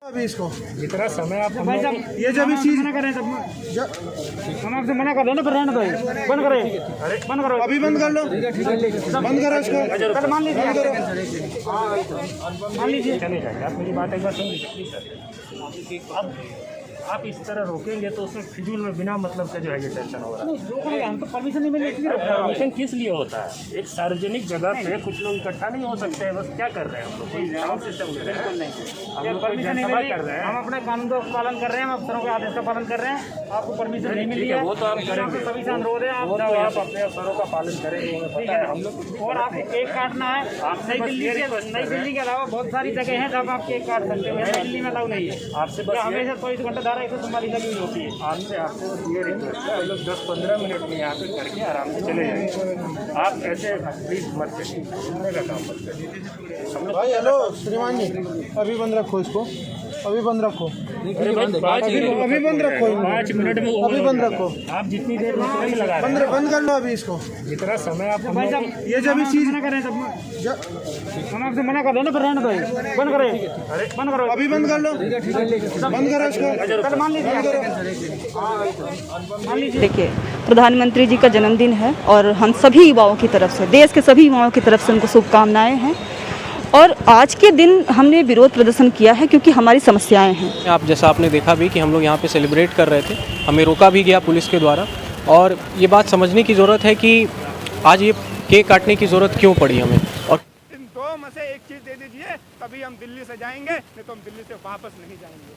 अभी इसको जितना समय आप भाई साहब ये जब इस चीज मना करें तब हम आपसे मना कर रहे हैं ना, फिर रहने दो, बंद करें, बंद करो, अभी बंद कर लो, बंद करो इसको, कल मान लीजिए, मान लीजिए। चले जाएंगे। आप मेरी बात एक बार सुन लीजिए सर। अब आप इस तरह रोकेंगे तो उसमें फिजूल में बिना मतलब के जो है ये टेंशन हो रहा है। रोकेंगे, हमको परमिशन नहीं मिली, इसलिए रोक रहे हैं। परमिशन किस लिए होता है? एक सार्वजनिक जगह पे कुछ लोग इकट्ठा नहीं हो सकते हैं। बस क्या कर रहे हैं हम लोग? कोई साउंड सिस्टम ले रहे हैं? हम लोग कोई परमिशन नहीं जनसभा मिली, कर रहे हैं। हम अपने कानून का पालन कर रहे हैं, हम अफसरों के आदेश का पालन कर रहे हैं। आपको परमिशन नहीं मिली है, वो तो हम करेंगे। सभी से अनुरोध है, वो तो आप आप अपने अफसरों का पालन करेंगे, हमें पता है। हम लोग और आपको केक काटना है। नई दिल्ली के अलावा बहुत सारी जगह हैं जहाँ आप केक काट सकते हो, नई दिल्ली में अलाउ नहीं है। आपसे बस हमेशा 24 घंटे धारा 144 लगी हुई होती है। आपसे बस ये रिक्वेस्ट है, हम लोग 10-15 मिनट में यहाँ पे करके आराम से चले जाएंगे। आप ऐसे प्लीज मत करिए, घूमने का काम मत करिए। हम लोग भाई हेलो श्रीमान जी, अभी बंद रखो इसको, अभी बंद रखो, अभी बंद रखो, 5 मिनट में अभी बंद रखो, आप जितनी देर में लगा रहे हैं, बंद कर लो अभी इसको। जितना समय आप भाई साहब ये जब इस चीज मना करें तब हम आपसे मना कर रहे हैं ना, फिर रहने दो, बंद करें, बंद करो, अभी बंद कर लो, बंद करो इसको, कल मान लीजिए, मान लीजिए। देखिए, प्रधानमंत्री जी का जन्मदिन है और हम सभी युवाओं की तरफ से, देश के सभी युवाओं की तरफ से उनको शुभकामनाएं हैं। और आज के दिन हमने विरोध प्रदर्शन किया है क्योंकि हमारी समस्याएं हैं। आप जैसा आपने देखा भी कि हम लोग यहाँ पे सेलिब्रेट कर रहे थे, हमें रोका भी गया पुलिस के द्वारा। और ये बात समझने की ज़रूरत है कि आज ये केक काटने की ज़रूरत क्यों पड़ी हमें। और इन दो में से एक चीज़ दे दीजिए, तभी हम दिल्ली से जाएंगे, नहीं तो हम दिल्ली से वापस नहीं जाएंगे।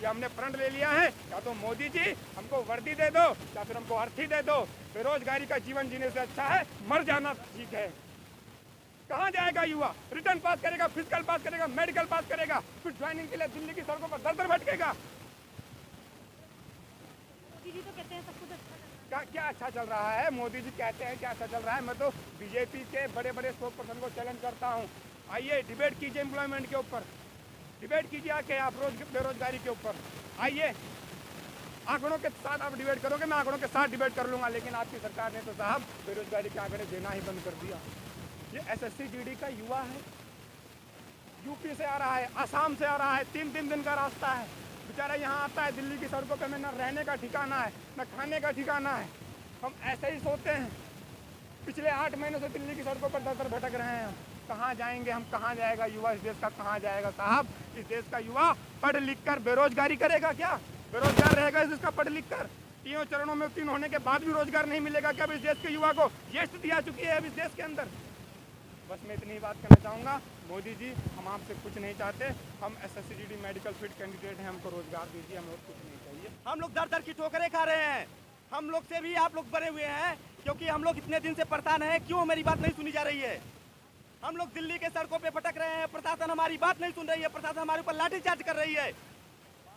ये हमने फ्रंट ले लिया है, या तो मोदी जी हमको वर्दी दे दो या फिर हमको अर्थी दे दो। बेरोजगारी का जीवन जीने से अच्छा है मर जाना ठीक है। कहाँ जाएगा युवा? रिटर्न पास करेगा, फिजिकल पास करेगा, मेडिकल पास करेगा, फिर ज्वाइनिंग के लिए दिल्ली की सड़कों पर दर भटकेगा। मोदी जी तो कहते हैं सब कुछ अच्छा चल रहा है। क्या अच्छा चल रहा है? मोदी जी कहते हैं क्या अच्छा चल रहा है। मैं तो बीजेपी के बड़े बड़े स्पोक पर्सन को चैलेंज करता हूँ, आइए डिबेट कीजिए एम्प्लॉयमेंट के ऊपर, डिबेट कीजिए आके आप बेरोजगारी के ऊपर। आइए आंकड़ों के साथ आप डिबेट करोगे, मैं आंकड़ों के साथ डिबेट कर लूँगा। लेकिन आपकी सरकार ने तो साहब बेरोजगारी के आंकड़े देना ही बंद कर दिया। ये SSC GD का युवा है, यूपी से आ रहा है, असम से आ रहा है, 3-3 दिन का रास्ता है। बेचारा यहाँ आता है दिल्ली की सड़कों पे, में न रहने का ठिकाना है न खाने का ठिकाना है। हम ऐसे ही सोते हैं। पिछले 8 महीनों से दिल्ली की सड़कों पर दर भटक रहे हैं। हम कहाँ जाएंगे? हम कहाँ जाएगा युवा? इस देश का कहाँ जाएगा साहब? इस देश का युवा पढ़ लिख कर बेरोजगारी करेगा क्या? बेरोजगार रहेगा इस देश का पढ़ लिख कर? तीनों चरणों में उत्तीर्ण होने के बाद भी रोजगार नहीं मिलेगा क्या? अब इस देश के युवा को ये स्थिति आ चुकी है अब इस देश के अंदर। बस मैं इतनी बात करना चाहूँगा, मोदी जी हम आपसे कुछ नहीं चाहते। हम SSC GD medical fit candidate हैं, हमको रोजगार दीजिए, हमें और कुछ नहीं चाहिए। हम लोग दर दर की ठोकरें खा रहे हैं। हम लोग से भी आप लोग बने हुए हैं क्योंकि हम लोग इतने दिन से परेशान हैं। क्यों मेरी बात नहीं सुनी जा रही है? हम लोग दिल्ली के सड़कों पे भटक रहे हैं, प्रशासन हमारी बात नहीं सुन रही है, प्रशासन हमारे ऊपर लाठीचार्ज कर रही है।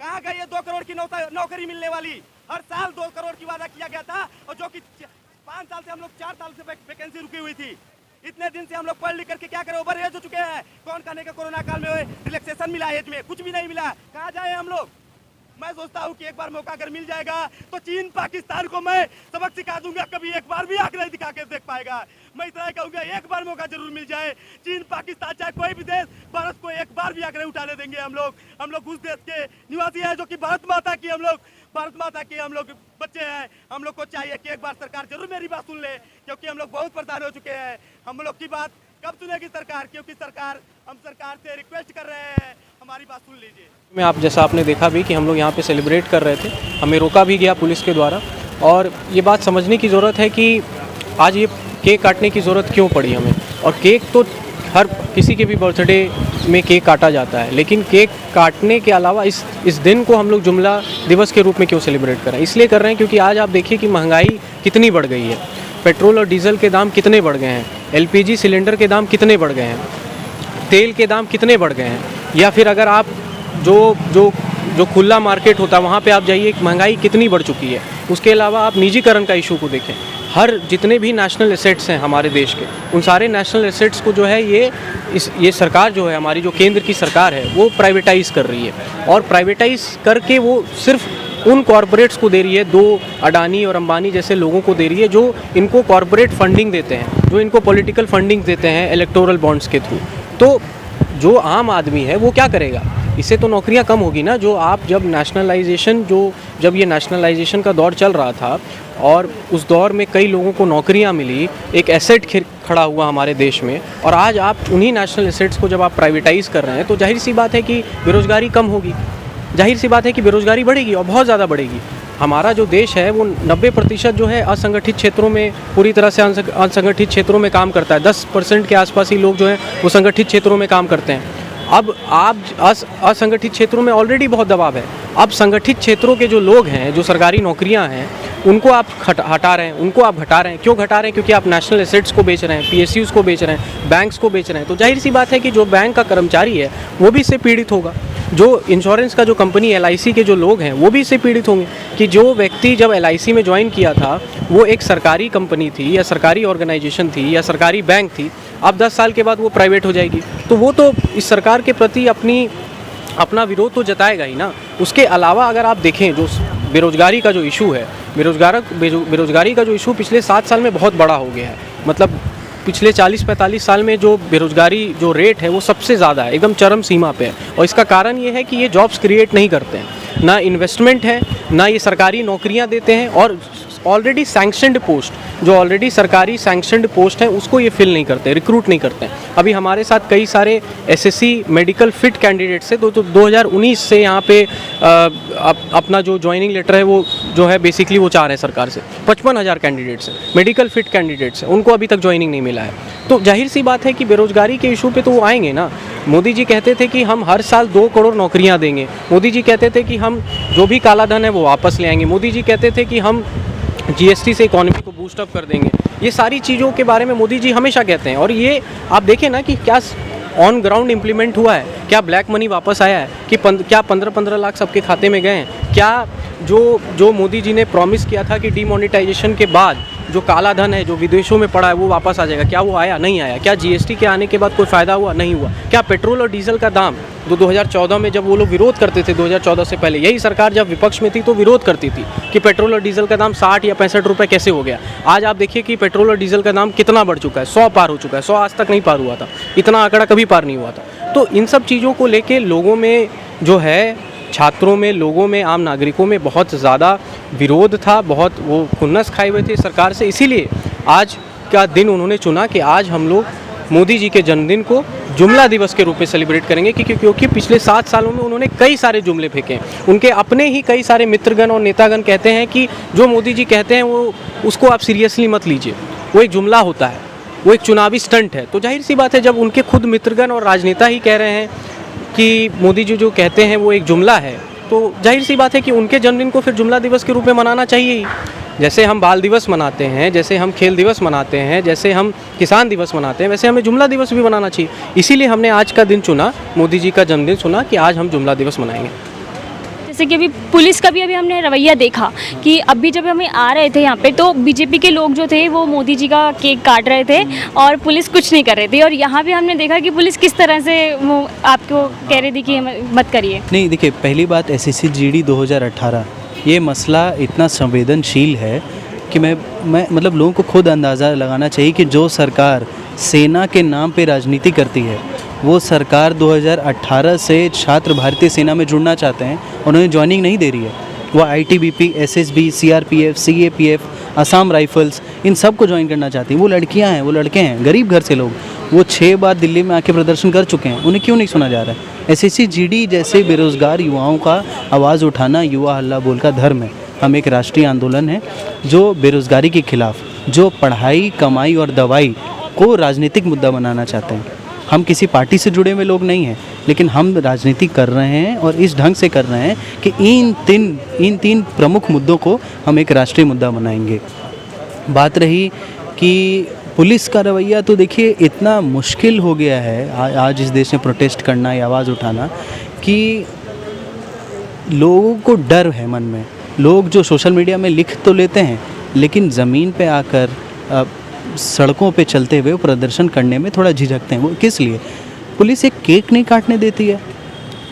कहाँ गई ये 2 करोड़ की नौकरी मिलने वाली? हर साल 2 करोड़ की वादा किया गया था और जो कि 5 साल से हम लोग 4 साल से वैकेंसी रुकी हुई थी। इतने दिन से हम लोग पढ़ लिख करके क्या करें, ओवर एज हो चुके हैं। कौन कहने का कोरोना काल में रिलैक्सेशन मिला एज में? कुछ भी नहीं मिला। कहाँ जाए हम लोग? मैं सोचता हूँ कि एक बार मौका अगर मिल जाएगा तो चीन पाकिस्तान को मैं सबक सिखा दूंगा, कभी एक बार भी आंख नहीं दिखा के देख पाएगा। मैं इतना कहूँगा एक बार मौका जरूर मिल जाए। चीन पाकिस्तान चाहे कोई भी देश भारत को एक बार भी आंकड़े उठाने देंगे हम लोग। हम लोग उस देश के निवासी हैं जो कि भारत माता के हम लोग बच्चे हैं। हम लोग को चाहिए कि एक बार सरकार जरूर मेरी बात सुन ले, क्योंकि हम लोग बहुत परेशान हो चुके हैं। हम लोग की बात कब सुनेगी सरकार? क्योंकि हम सरकार से रिक्वेस्ट कर रहे हैं, हमारी बात सुन लीजिए। में आप जैसा आपने देखा भी कि हम लोग यहाँ पे सेलिब्रेट कर रहे थे, हमें रोका भी गया पुलिस के द्वारा। और ये बात समझने की ज़रूरत है कि आज ये केक काटने की ज़रूरत क्यों पड़ी हमें। और केक तो हर किसी के भी बर्थडे में केक काटा जाता है, लेकिन केक काटने के अलावा इस दिन को हम लोग जुमला दिवस के रूप में क्यों सेलिब्रेट कर रहे हैं? इसलिए कर रहे हैं क्योंकि आज आप देखिए कि महंगाई कितनी बढ़ गई है। पेट्रोल और डीजल के दाम कितने बढ़ गए हैं, LPG सिलेंडर के दाम कितने बढ़ गए हैं, तेल के दाम कितने बढ़ गए हैं। या फिर अगर आप जो खुला मार्केट होता है वहाँ पे आप जाइए, महंगाई कितनी बढ़ चुकी है। उसके अलावा आप निजीकरण का इशू को देखें, हर जितने भी नेशनल एसेट्स हैं हमारे देश के, उन सारे नेशनल एसेट्स को जो है ये सरकार जो है हमारी, जो केंद्र की सरकार है, वो प्राइवेटाइज़ कर रही है। और प्राइवेटाइज़ करके वो सिर्फ उन कॉरपोरेट्स को दे रही है, 2 अडानी और अंबानी जैसे लोगों को दे रही है, जो इनको कॉरपोरेट फंडिंग देते हैं, जो इनको पॉलिटिकल फंडिंग देते हैं इलेक्टोरल बॉन्ड्स के थ्रू। तो जो आम आदमी है वो क्या करेगा? इससे तो नौकरियां कम होगी ना। जो आप जब ये नेशनलाइजेशन का दौर चल रहा था और उस दौर में कई लोगों को नौकरियां मिली, एक एसेट खड़ा हुआ हमारे देश में, और आज आप उन्हीं नेशनल एसेट्स को जब आप प्राइवेटाइज़ कर रहे हैं तो जाहिर सी बात है कि बेरोज़गारी कम होगी, जाहिर सी बात है कि बेरोज़गारी बढ़ेगी और बहुत ज़्यादा बढ़ेगी। हमारा जो देश है वो 90% जो है असंगठित क्षेत्रों में, पूरी तरह से असंगठित क्षेत्रों में काम करता है। 10% के आसपास ही लोग जो हैं वो संगठित क्षेत्रों में काम करते हैं। अब आप असंगठित क्षेत्रों में ऑलरेडी बहुत दबाव है। अब संगठित क्षेत्रों के जो लोग हैं, जो सरकारी नौकरियां हैं, उनको आप हटा रहे हैं, उनको आप घटा रहे हैं। क्यों घटा रहे हैं? क्योंकि आप नेशनल एसेट्स को बेच रहे हैं, PSUs को बेच रहे हैं, बैंक्स को बेच रहे हैं। तो जाहिर सी बात है कि जो बैंक का कर्मचारी है वो भी इससे पीड़ित होगा। जो इंश्योरेंस का जो कंपनी LIC के जो लोग हैं वो भी इससे पीड़ित होंगे कि जो व्यक्ति जब LIC में ज्वाइन किया था वो एक सरकारी कंपनी थी या सरकारी ऑर्गेनाइजेशन थी या सरकारी बैंक थी, अब 10 साल के बाद वो प्राइवेट हो जाएगी। तो वो तो इस सरकार के प्रति अपना विरोध तो जताएगा ही ना। उसके अलावा अगर आप देखें जो बेरोज़गारी का जो इशू है, बेरोज़गारी का जो इशू पिछले 7 साल में बहुत बड़ा हो गया है। मतलब पिछले 40-45 साल में जो बेरोज़गारी जो रेट है वो सबसे ज़्यादा है, एकदम चरम सीमा पे है। और इसका कारण ये है कि ये जॉब्स क्रिएट नहीं करते हैं, ना इन्वेस्टमेंट है, ना ये सरकारी नौकरियां देते हैं, और ऑलरेडी सैंक्शनड पोस्ट, जो ऑलरेडी सरकारी सैंक्शनड पोस्ट हैं उसको ये फिल नहीं करते, रिक्रूट नहीं करते हैं। अभी हमारे साथ कई सारे SSC मेडिकल फिट कैंडिडेट्स है, तो 2019 से यहाँ पे अपना जो ज्वाइनिंग लेटर है वो जो है बेसिकली वो चाह रहे हैं सरकार से। 55,000 कैंडिडेट्स हैं, मेडिकल फिट कैंडिडेट्स हैं, उनको अभी तक ज्वाइनिंग नहीं मिला है। तो जाहिर सी बात है कि बेरोज़गारी के इशू पे तो वो आएंगे ना। मोदी जी कहते थे कि हम हर साल 2 करोड़ नौकरियाँ देंगे। मोदी जी कहते थे कि हम जो भी काला धन है वो वापस ले आएंगे। मोदी जी कहते थे कि हम GST से इकोनॉमी को बूस्ट अप कर देंगे। ये सारी चीज़ों के बारे में मोदी जी हमेशा कहते हैं, और ये आप देखें ना कि क्या ऑन ग्राउंड इम्प्लीमेंट हुआ है, क्या ब्लैक मनी वापस आया है, कि क्या 15-15 लाख सबके खाते में गए हैं, क्या जो मोदी जी ने प्रॉमिस किया था कि डीमोनेटाइजेशन के बाद जो काला धन है जो विदेशों में पड़ा है वो वापस आ जाएगा, क्या वो आया? नहीं आया। क्या GST के आने के बाद कोई फ़ायदा हुआ? नहीं हुआ। क्या पेट्रोल और डीजल का दाम 2014 में जब वो लोग विरोध करते थे, 2014 से पहले यही सरकार जब विपक्ष में थी तो विरोध करती थी कि पेट्रोल और डीजल का दाम 60 या 65 रुपये कैसे हो गया। आज आप देखिए कि पेट्रोल और डीजल का दाम कितना बढ़ चुका है, 100 पार हो चुका है। 100 आज तक नहीं पार हुआ था, इतना आंकड़ा कभी पार नहीं हुआ था। तो इन सब चीज़ों को लेके लोगों में जो है, छात्रों में, लोगों में, आम नागरिकों में बहुत ज़्यादा विरोध था, बहुत वो खुन्नस खाए हुए थे सरकार से। इसीलिए आज का दिन उन्होंने चुना कि आज हम लोग मोदी जी के जन्मदिन को जुमला दिवस के रूप में सेलिब्रेट करेंगे, क्योंकि पिछले 7 सालों में उन्होंने कई सारे जुमले फेंके। उनके अपने ही कई सारे मित्रगण और नेतागण कहते हैं कि जो मोदी जी कहते हैं वो उसको आप सीरियसली मत लीजिए, वो एक जुमला होता है, वो एक चुनावी स्टंट है। तो जाहिर सी बात है जब उनके खुद मित्रगण और राजनेता ही कह रहे हैं कि मोदी जी जो कहते हैं वो एक जुमला है, तो जाहिर सी बात है कि उनके जन्मदिन को फिर जुमला दिवस के रूप में मनाना चाहिए ही। जैसे हम बाल दिवस मनाते हैं, जैसे हम खेल दिवस मनाते हैं, जैसे हम किसान दिवस मनाते हैं, वैसे हमें जुमला दिवस भी मनाना चाहिए। इसीलिए हमने आज का दिन चुना, मोदी जी का जन्मदिन चुना कि आज हम जुमला दिवस मनाएंगे। जैसे कि अभी पुलिस का भी अभी हमने रवैया देखा कि अभी जब हमें आ रहे थे यहाँ पे तो बीजेपी के लोग जो थे वो मोदी जी का केक काट रहे थे और पुलिस कुछ नहीं कर रही थी, और यहाँ भी हमने देखा कि पुलिस किस तरह से वो आपको कह रही थी कि मत करिए। नहीं, देखिए, पहली बात SSC GD 2018 ये मसला इतना संवेदनशील है कि मैं मतलब लोगों को खुद अंदाज़ा लगाना चाहिए कि जो सरकार सेना के नाम पे राजनीति करती है, वो सरकार 2018 से छात्र भारतीय सेना में जुड़ना चाहते हैं, उन्हें ज्वाइनिंग नहीं दे रही है। वो ITBP, SSB, CRPF, CAPF, Assam Rifles, इन सब को ज्वाइन करना चाहती हैं। वो लड़कियां हैं, वो लड़के हैं, गरीब घर से लोग, वो 6 बार दिल्ली में आके प्रदर्शन कर चुके हैं, उन्हें क्यों नहीं सुना जा रहा है? SSC GD जैसे बेरोज़गार युवाओं का आवाज़ उठाना युवा हल्ला बोल का धर्म है। हम एक राष्ट्रीय आंदोलन है जो बेरोज़गारी के खिलाफ, जो पढ़ाई, कमाई और दवाई को राजनीतिक मुद्दा बनाना चाहते हैं। हम किसी पार्टी से जुड़े हुए लोग नहीं हैं, लेकिन हम राजनीति कर रहे हैं और इस ढंग से कर रहे हैं कि इन तीन प्रमुख मुद्दों को हम एक राष्ट्रीय मुद्दा बनाएंगे। बात रही कि पुलिस का रवैया, तो देखिए इतना मुश्किल हो गया है आज इस देश में प्रोटेस्ट करना या आवाज़ उठाना कि लोगों को डर है मन में। लोग जो सोशल मीडिया में लिख तो लेते हैं, लेकिन ज़मीन पे आकर सड़कों पे चलते हुए प्रदर्शन करने में थोड़ा झिझकते हैं। वो किस लिए? पुलिस एक केक नहीं काटने देती है।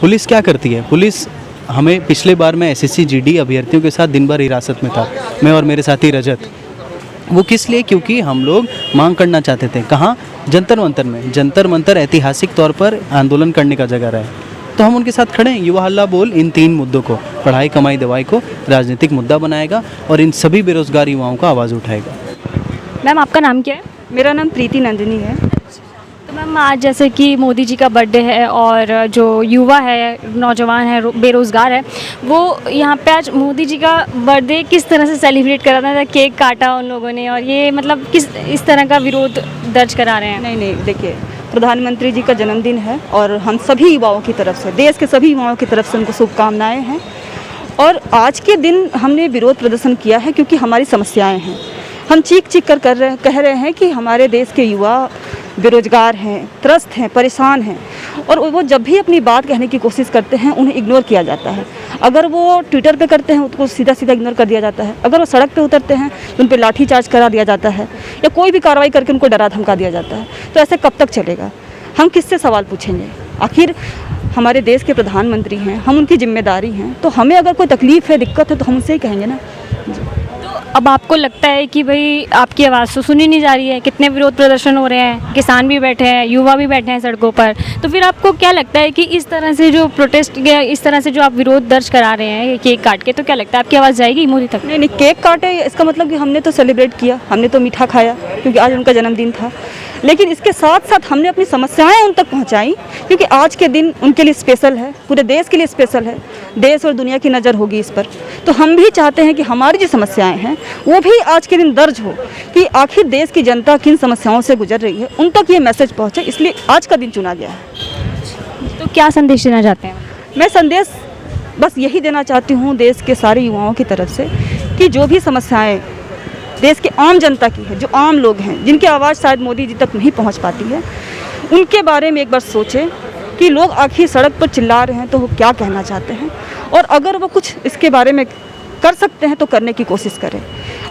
पुलिस क्या करती है? पुलिस हमें, पिछले बार मैं SSC GD अभ्यर्थियों के साथ दिन भर हिरासत में था, मैं और मेरे साथी रजत। वो किस लिए? क्योंकि हम लोग मांग करना चाहते थे। कहाँ? जंतर मंतर में। जंतर मंतर ऐतिहासिक तौर पर आंदोलन करने का जगह रहा है। तो हम उनके साथ खड़े हैं। युवा हल्ला बोल इन 3 मुद्दों को, पढ़ाई, कमाई, दवाई को राजनीतिक मुद्दा बनाएगा और इन सभी बेरोजगार युवाओं का आवाज़ उठाएगा। मैम आपका नाम क्या है? मेरा नाम प्रीति नंदिनी है। तो मैम आज जैसे कि मोदी जी का बर्थडे है और जो युवा है, नौजवान है, बेरोज़गार है, वो यहाँ पे आज मोदी जी का बर्थडे किस तरह से सेलिब्रेट करा था? केक काटा उन लोगों ने और ये मतलब किस इस तरह का विरोध दर्ज करा रहे हैं? नहीं, देखिए, प्रधानमंत्री जी का जन्मदिन है और हम सभी युवाओं की तरफ से, देश के सभी युवाओं की तरफ से उनको शुभकामनाएँ हैं। और आज के दिन हमने विरोध प्रदर्शन किया है क्योंकि हमारी समस्याएँ हैं। हम चीख कर कह रहे हैं कि हमारे देश के युवा बेरोजगार हैं, त्रस्त हैं, परेशान हैं और वो जब भी अपनी बात कहने की कोशिश करते हैं उन्हें इग्नोर किया जाता है। अगर वो ट्विटर पे करते हैं उनको सीधा इग्नोर कर दिया जाता है। अगर वो सड़क पे उतरते हैं तो उन पे लाठीचार्ज करा दिया जाता है या कोई भी कार्रवाई करके उनको डरा धमका दिया जाता है। तो ऐसे कब तक चलेगा? हम किससे सवाल पूछेंगे? आखिर हमारे देश के प्रधानमंत्री हैं, हम उनकी जिम्मेदारी हैं, तो हमें अगर कोई तकलीफ़ है, दिक्कत है तो हम उनसे ही कहेंगे ना। अब आपको लगता है कि भाई आपकी आवाज़ तो सुनी नहीं जा रही है? कितने विरोध प्रदर्शन हो रहे हैं, किसान भी बैठे हैं, युवा भी बैठे हैं सड़कों पर, तो फिर आपको क्या लगता है कि इस तरह से जो प्रोटेस्ट, इस तरह से जो आप विरोध दर्ज करा रहे हैं केक काट के, तो क्या लगता है आपकी आवाज़ जाएगी मोदी तक? नहीं, केक काटे इसका मतलब कि हमने तो सेलिब्रेट किया, हमने तो मीठा खाया क्योंकि आज उनका जन्मदिन था, लेकिन इसके साथ साथ हमने अपनी समस्याएं उन तक पहुंचाई क्योंकि आज के दिन उनके लिए स्पेशल है, पूरे देश के लिए स्पेशल है। देश और दुनिया की नज़र होगी इस पर, तो हम भी चाहते हैं कि हमारी जो समस्याएं हैं वो भी आज के दिन दर्ज हो कि आखिर देश की जनता किन समस्याओं से गुजर रही है, उन तक ये मैसेज पहुँचे, इसलिए आज का दिन चुना गया है। तो क्या संदेश देना चाहते हैं? मैं संदेश बस यही देना चाहती हूँ देश के सारे युवाओं की तरफ से कि जो भी समस्याएं देश के आम जनता की है, जो आम लोग हैं, जिनकी आवाज़ शायद मोदी जी तक नहीं पहुँच पाती है, उनके बारे में एक बार सोचें कि लोग आखिर सड़क पर चिल्ला रहे हैं तो वो क्या कहना चाहते हैं और अगर वो कुछ इसके बारे में कर सकते हैं तो करने की कोशिश करें।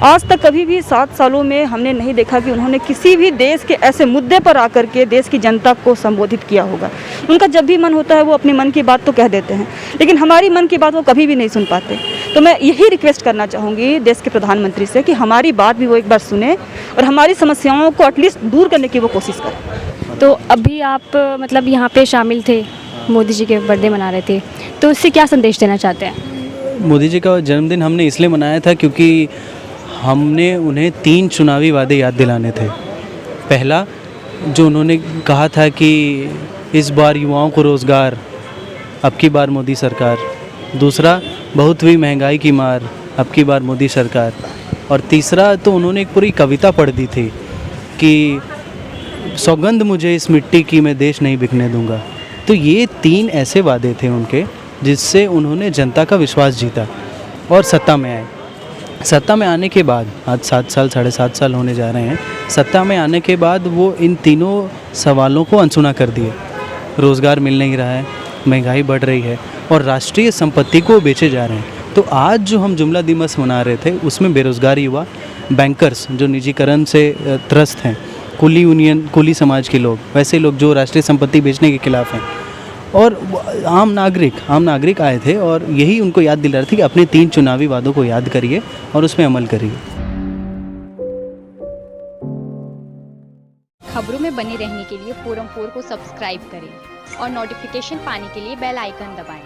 आज तक कभी भी 7 सालों में हमने नहीं देखा कि उन्होंने किसी भी देश के ऐसे मुद्दे पर आकर के देश की जनता को संबोधित किया होगा। उनका जब भी मन होता है वो अपनी मन की बात तो कह देते हैं, लेकिन हमारी मन की बात वो कभी भी नहीं सुन पाते। तो मैं यही रिक्वेस्ट करना चाहूँगी देश के प्रधानमंत्री से कि हमारी बात भी वो एक बार सुने और हमारी समस्याओं को एटलीस्ट दूर करने की वो कोशिश करें। तो अभी आप मतलब यहाँ पे शामिल थे, मोदी जी के बर्थडे मना रहे थे, तो उससे क्या संदेश देना चाहते हैं? मोदी जी का जन्मदिन हमने इसलिए मनाया था क्योंकि हमने उन्हें 3 चुनावी वादे याद दिलाने थे। पहला, जो उन्होंने कहा था कि इस बार युवाओं को रोज़गार, अब की बार मोदी सरकार। दूसरा, बहुत हुई महंगाई की मार, अब की बार मोदी सरकार। और तीसरा, तो उन्होंने एक पूरी कविता पढ़ दी थी कि सौगंध मुझे इस मिट्टी की, मैं देश नहीं बिकने दूंगा। तो ये 3 ऐसे वादे थे उनके जिससे उन्होंने जनता का विश्वास जीता और सत्ता में आए। सत्ता में आने के बाद आज 7 साल, 7.5 साल होने जा रहे हैं। सत्ता में आने के बाद वो इन तीनों सवालों को अनसुना कर दिए। रोज़गार मिल नहीं रहा है, महंगाई बढ़ रही है और राष्ट्रीय संपत्ति को बेचे जा रहे हैं। तो आज जो हम जुमला दिवस मना रहे थे उसमें बेरोज़गार युवा, बैंकर्स जो निजीकरण से त्रस्त हैं, कुली यूनियन, कुली समाज के लोग, वैसे लोग जो राष्ट्रीय संपत्ति बेचने के खिलाफ़ हैं, और आम नागरिक आए थे और यही उनको याद दिला रहे थे कि अपने 3 चुनावी वादों को याद करिए और उसमें अमल करिए। खबरों में बने रहने के लिए फोरम 4 को सब्सक्राइब करें और नोटिफिकेशन पाने के लिए बेल आइकन दबाएं।